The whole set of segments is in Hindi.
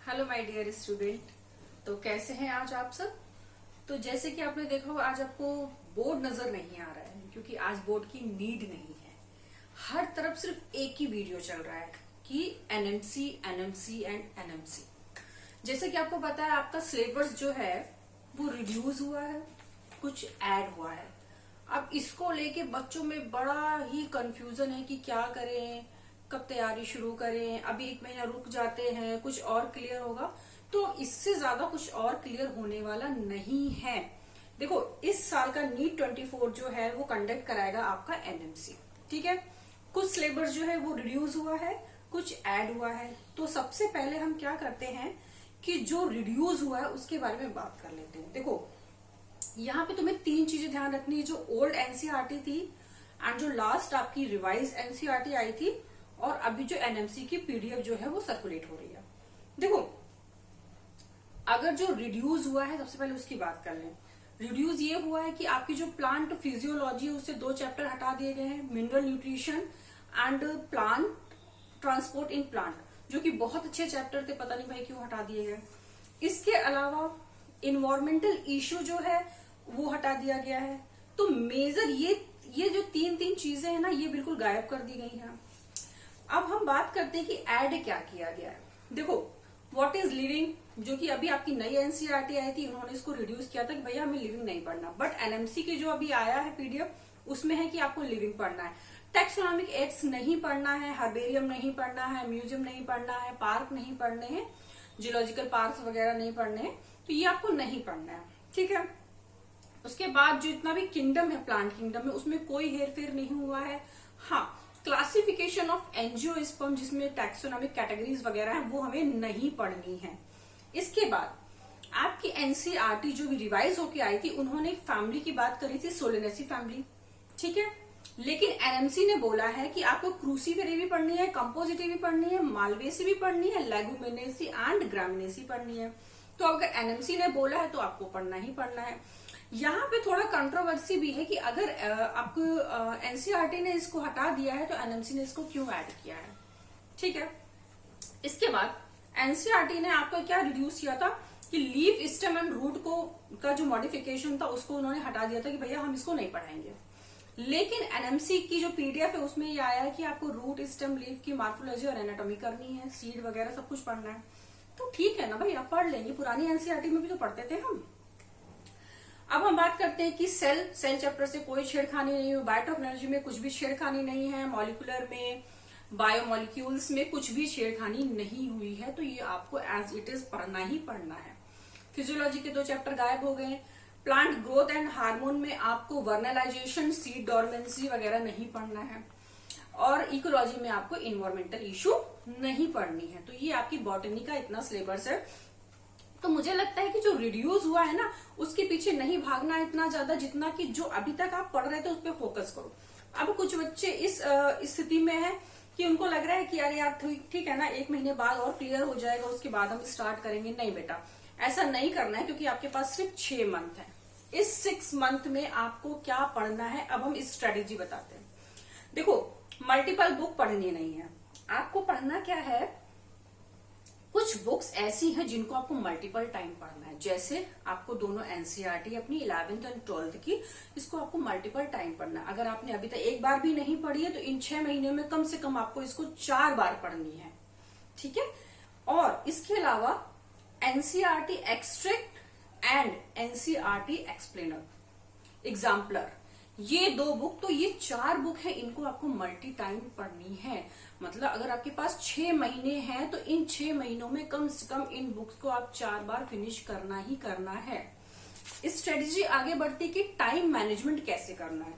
Hello my dear student. तो कैसे हैं आज आप सब। तो जैसे कि आपने देखा होगा आज आपको बोर्ड नजर नहीं आ रहा है क्योंकि आज बोर्ड की नीड नहीं है। हर तरफ सिर्फ एक ही वीडियो चल रहा है कि एनएमसी एनएमसी एंड एनएमसी। जैसे कि आपको पता है आपका सिलेबस जो है वो रिड्यूस हुआ है, कुछ ऐड हुआ है। अब इसको लेके बच्चों में बड़ा ही कंफ्यूजन है कि क्या करें, कब तैयारी शुरू करें। अभी एक महीना रुक जाते हैं, कुछ और क्लियर होगा। तो इससे ज्यादा कुछ और क्लियर होने वाला नहीं है। देखो इस साल का नीट 24 जो है वो कंडक्ट कराएगा आपका एनएमसी, ठीक है। कुछ सिलेबस जो है वो रिड्यूस हुआ है, कुछ ऐड हुआ है। तो सबसे पहले हम क्या करते हैं कि जो रिड्यूस हुआ है उसके बारे में बात कर लेते हैं। देखो यहाँ पे तुम्हें तीन चीजें ध्यान रखनी है, जो ओल्ड एनसीईआरटी थी एंड जो लास्ट आपकी रिवाइज एनसीईआरटी आई थी और अभी जो एनएमसी की पीडीएफ जो है वो सर्कुलेट हो रही है। देखो अगर जो रिड्यूस हुआ है सबसे पहले उसकी बात कर लें। रिड्यूस ये हुआ है कि आपकी जो प्लांट फिजियोलॉजी है उससे 2 चैप्टर हटा दिए गए हैं, mineral nutrition and plant transport in plant, जो कि बहुत अच्छे चैप्टर थे, पता नहीं भाई क्यों हटा दिए गए। इसके अलावा इन्वायरमेंटल इश्यू जो है वो हटा दिया गया है। तो मेजर ये जो तीन चीजें हैं ना ये बिल्कुल गायब कर दी गई हैं। अब हम बात करते हैं कि ऐड क्या किया गया है। देखो व्हाट इज लिविंग, जो कि अभी आपकी नई एनसीईआरटी आई थी, उन्होंने इसको रिड्यूस किया था कि भैया हमें लिविंग नहीं पढ़ना। बट एनएमसी की जो अभी आया है पीडीएफ उसमें है कि आपको लिविंग पढ़ना है। टेक्सोनॉमिक एक्ट्स नहीं पढ़ना है, हर्बेरियम नहीं पढ़ना है, म्यूजियम नहीं पढ़ना है, पार्क नहीं पढ़ने हैं, जियोलॉजिकल पार्क वगैरह नहीं पढ़ने हैं। तो ये आपको नहीं पढ़ना है, ठीक है। उसके बाद जो इतना भी किंगडम है प्लांट किंगडम में उसमें कोई हेरफेर नहीं हुआ है। हाँ, क्लासिफिकेशन ऑफ एंजियोस्पर्म जिसमें टैक्सोनॉमिक कैटेगरीज वगैरह है वो हमें नहीं पढ़नी है। इसके बाद आपकी एनसीईआरटी जो भी रिवाइज होके आई थी उन्होंने एक फैमिली की बात करी थी, सोलेनेसी फैमिली, ठीक है। लेकिन एनएमसी ने बोला है कि आपको क्रूसीफेरी भी पढ़नी है, कंपोजिटी भी पढ़नी है, मालवेसी भी पढ़नी है, लेगुमिनेसी एंड ग्रामिनेसी पढ़नी है। तो अगर एनएमसी ने बोला है तो आपको पढ़ना ही पढ़ना है। यहाँ पे थोड़ा कंट्रोवर्सी भी है कि अगर आपको एनसीईआरटी ने इसको हटा दिया है तो एनएमसी ने इसको क्यों ऐड किया है, ठीक है। इसके बाद एनसीईआरटी ने आपका क्या रिड्यूस किया था कि लीफ स्टेम एंड रूट को का जो मॉडिफिकेशन था उसको उन्होंने हटा दिया था कि भैया हम इसको नहीं पढ़ाएंगे। लेकिन एनएमसी की जो पीडीएफ है उसमें ये आया है कि आपको रूट स्टेम लीफ की मार्फोलॉजी और एनाटॉमी करनी है, सीड वगैरह सब कुछ पढ़ना है। तो ठीक है ना भाई, आप पढ़ लेंगे, पुरानी एनसीईआरटी में भी तो पढ़ते थे हम। अब हम बात करते हैं कि सेल चैप्टर से कोई छेड़खानी नहीं हुई, बायोटेक्नोलॉजी में कुछ भी छेड़खानी नहीं है, मॉलिक्यूलर में बायोमोलिक्यूल्स में कुछ भी छेड़खानी नहीं हुई है। तो ये आपको एज इट इज पढ़ना ही पढ़ना है। फिजियोलॉजी के 2 चैप्टर गायब हो गए। प्लांट ग्रोथ एंड हार्मोन में आपको वर्नलाइजेशन, सीड डोरमेंसी वगैरह नहीं पढ़ना है। और इकोलॉजी में आपको इन्वायरमेंटल इशू नहीं पढ़नी है। तो ये आपकी बॉटनी का इतना सिलेबस है। तो मुझे लगता है कि जो रिड्यूस हुआ है ना उसके पीछे नहीं भागना इतना ज्यादा, जितना कि जो अभी तक आप पढ़ रहे थे उस पर फोकस करो। अब कुछ बच्चे इस स्थिति में है कि उनको लग रहा है कि अरे यार ठीक है ना, 1 महीने बाद और क्लियर हो जाएगा उसके बाद हम स्टार्ट करेंगे। नहीं बेटा, ऐसा नहीं करना है क्योंकि आपके पास सिर्फ 6 मंथ है। इस 6 मंथ में आपको क्या पढ़ना है अब हम इस स्ट्रेटेजी बताते हैं। देखो मल्टीपल बुक पढ़नी नहीं है, आपको पढ़ना क्या है, कुछ बुक्स ऐसी हैं जिनको आपको मल्टीपल टाइम पढ़ना है। जैसे आपको दोनों एनसीईआरटी अपनी 11th एंड 12th की, इसको आपको मल्टीपल टाइम पढ़ना है। अगर आपने अभी तक एक बार भी नहीं पढ़ी है तो इन 6 महीने में कम से कम आपको इसको 4 बार पढ़नी है, ठीक है। और इसके अलावा NCERT extract and NCERT explainer exemplar, ये 2 बुक, तो ये 4 बुक है, इनको आपको मल्टी टाइम पढ़नी है। मतलब अगर आपके पास 6 महीने हैं तो इन 6 महीनों में कम से कम इन बुक्स को आप 4 बार फिनिश करना ही करना है। इस स्ट्रेटेजी आगे बढ़ती कि टाइम मैनेजमेंट कैसे करना है।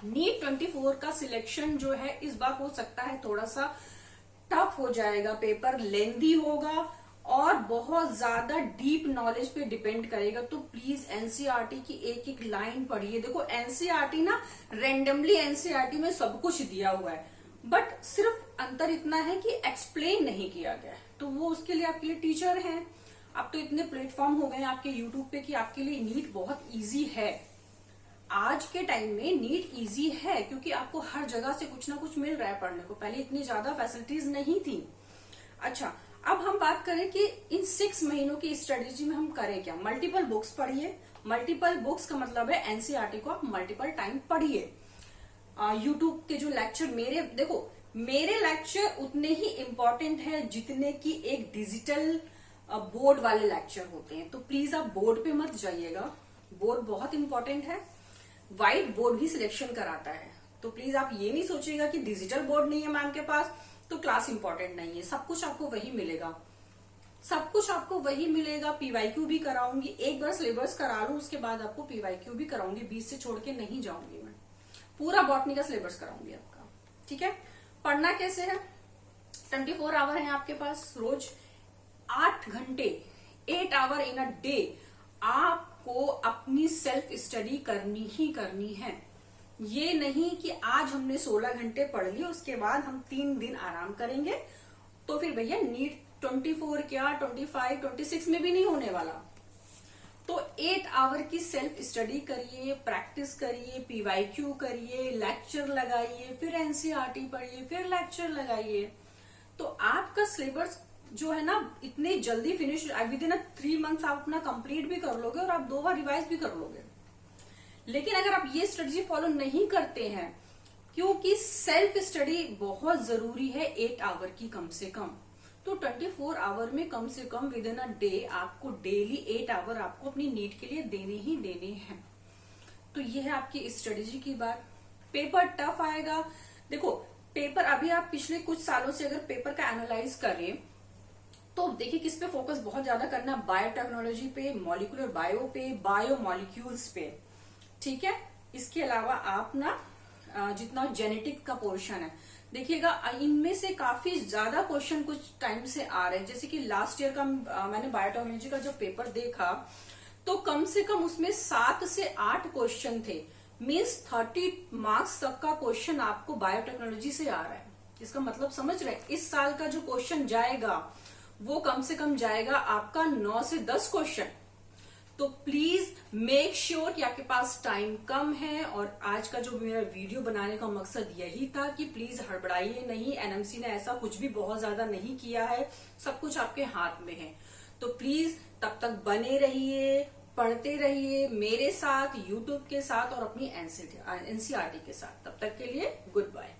नीट 24 का सिलेक्शन जो है इस बार हो सकता है थोड़ा सा टफ हो जाएगा, पेपर लेंदी होगा और बहुत ज्यादा डीप नॉलेज पे डिपेंड करेगा। तो प्लीज एनसीईआरटी की एक एक लाइन पढ़िए। देखो एनसीईआरटी ना रेंडमली एनसीईआरटी में सब कुछ दिया हुआ है, बट सिर्फ अंतर इतना है कि एक्सप्लेन नहीं किया गया है। तो वो उसके लिए आपके लिए टीचर हैं। अब तो इतने प्लेटफॉर्म हो गए हैं आपके यूट्यूब पे कि आपके लिए नीट बहुत इजी है। आज के टाइम में नीट इजी है क्योंकि आपको हर जगह से कुछ ना कुछ मिल रहा है पढ़ने को। पहले इतनी ज्यादा फैसिलिटीज नहीं थी। अच्छा, अब हम बात करें कि इन 6 महीनों की स्ट्रेटेजी में हम करें क्या। मल्टीपल बुक्स पढ़िए। मल्टीपल बुक्स का मतलब है एनसीईआरटी को आप मल्टीपल टाइम पढ़िए। यूट्यूब के जो लेक्चर मेरे लेक्चर उतने ही इम्पोर्टेंट है जितने की एक डिजिटल बोर्ड वाले लेक्चर होते हैं। तो प्लीज आप बोर्ड पे मत जाइएगा, बोर्ड बहुत इंपॉर्टेंट है। व्हाइट बोर्ड भी सिलेक्शन कराता है, तो प्लीज आप ये नहीं सोचिएगा कि डिजिटल बोर्ड नहीं है मैम के पास तो क्लास इंपॉर्टेंट नहीं है। सब कुछ आपको वही मिलेगा, सब कुछ आपको वही मिलेगा। पीवाईक्यू भी कराऊंगी, एक बार सिलेबस करा लूं उसके बाद आपको पीवाईक्यू भी कराऊंगी, बीच से छोड़ के नहीं जाऊंगी मैं, पूरा बॉटनी का सिलेबस कराऊंगी आपका। ठीक है, पढ़ना कैसे है, 24 आवर है आपके पास, रोज 8 घंटे, 8 आवर इन अ डे आपको अपनी सेल्फ स्टडी करनी ही करनी है। ये नहीं कि आज हमने 16 घंटे पढ़ लिए उसके बाद हम 3 दिन आराम करेंगे, तो फिर भैया नीट 24 क्या 25 26 में भी नहीं होने वाला। तो 8 आवर की सेल्फ स्टडी करिए, प्रैक्टिस करिए, पीवाईक्यू करिए, लेक्चर लगाइए, फिर एनसीईआरटी पढ़िए, फिर लेक्चर लगाइए। तो आपका सिलेबस जो है ना इतने जल्दी फिनिश विद इन 3 मंथ्स आप अपना कंप्लीट भी कर लोगे और आप 2 बार रिवाइज भी कर लोगे। लेकिन अगर आप ये स्ट्रेटजी फॉलो नहीं करते हैं, क्योंकि सेल्फ स्टडी बहुत जरूरी है 8 आवर की कम से कम, तो 24 आवर में कम से come with in a day आपको डेली 8 आवर आपको अपनी नीट के लिए देने ही देने हैं। तो ये है आपकी स्ट्रेटेजी की बात। पेपर टफ आएगा, देखो पेपर अभी आप पिछले कुछ सालों से अगर पेपर का एनालाइज करें तो देखिए किस पे फोकस बहुत ज्यादा करना, बायोटेक्नोलॉजी पे, मॉलिक्यूलर बायो पे, बायो मॉलिक्यूल्स पे। ठीक है, इसके अलावा आप ना जितना जेनेटिक का पोर्शन है देखिएगा, इनमें से काफी ज्यादा क्वेश्चन कुछ टाइम से आ रहे हैं। जैसे कि लास्ट ईयर का मैंने बायोटेक्नोलॉजी का जो पेपर देखा तो कम से कम उसमें 7 से 8 क्वेश्चन थे, मीन्स 30 मार्क्स तक का क्वेश्चन आपको बायोटेक्नोलॉजी से आ रहा है। इसका मतलब समझ रहे हैं, इस साल का जो क्वेश्चन जाएगा वो कम से कम जाएगा आपका 9 से 10 क्वेश्चन। तो प्लीज मेक श्योर कि आपके पास टाइम कम है, और आज का जो मेरा वीडियो बनाने का मकसद यही था कि प्लीज हड़बड़ाइए नहीं, एनएमसी ने ऐसा कुछ भी बहुत ज्यादा नहीं किया है, सब कुछ आपके हाथ में है। तो प्लीज तब तक बने रहिए, पढ़ते रहिए मेरे साथ, यूट्यूब के साथ और अपनी एनसीईआरटी के साथ। तब तक के लिए गुड बाय।